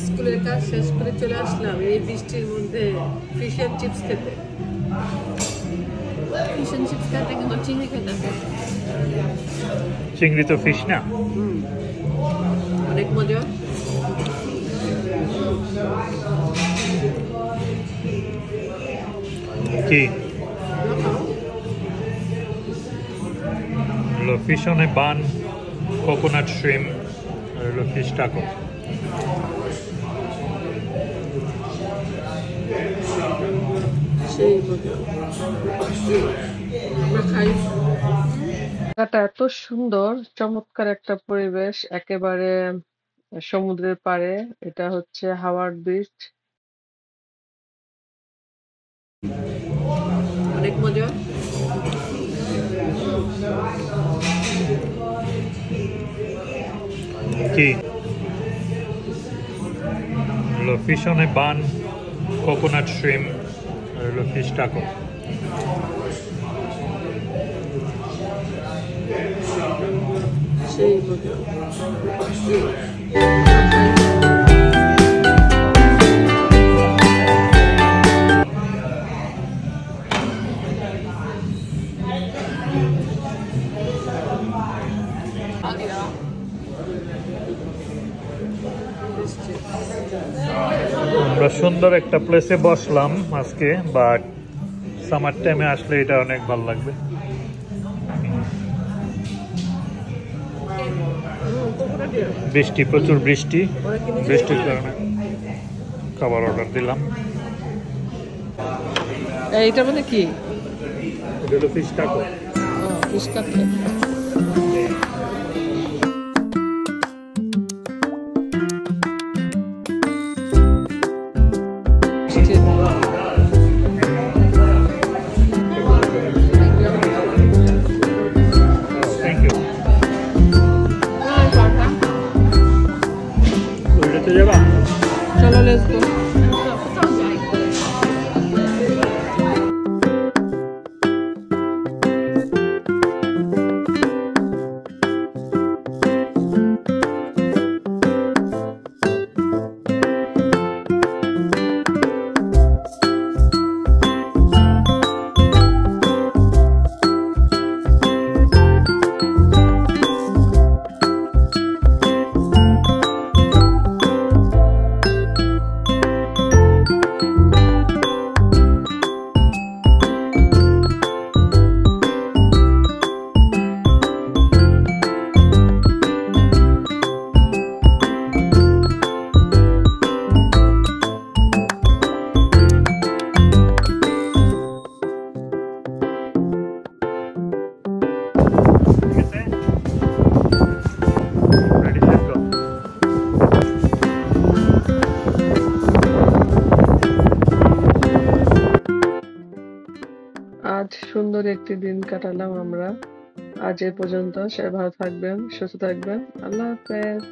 স্কুলের কাজ শেষ করে চলে আসলাম এই বৃষ্টির মধ্যে ফিশ এন্ড চিপস খেতে। ফিশ এন্ড চিপস খেতে কিন্তু চিংড়ি খেতে, চিংড়ি তো ফিশ না। অনেক মজা। কি fish on a bun, coconut shrimp, আর হলো ফিশ টাকো। সেই মজা আমরা খাই। জায়গাটা এত সুন্দর, চমৎকার একটা পরিবেশ, একেবারে সমুদ্রের পাড়ে। এটা হচ্ছে হাওয়ার্ড বিচ। অনেক মজা। কি fish on a bun, coconut shrimp, আর হলো ফিশ টাকো। সেই মজা। আমরা সুন্দর একটা প্লেসে বসলাম আজকে, বাট সামার টাইমে আসলে এটা অনেক ভালো লাগবে। বৃষ্টি, প্রচুর বৃষ্টি, বৃষ্টির কারণে খাবার অর্ডার দিলাম। এইটার মধ্যে কি? এটা হলো fish taco. Fish cutlet. Thank you. ওইটাতে যাবা? চলো লেটস গো। আজ সুন্দর একটি দিন কাটালাম আমরা। আজ এ পর্যন্ত। সবাই ভালো থাকবেন, সুস্থ থাকবেন। আল্লাহ হাফেজ।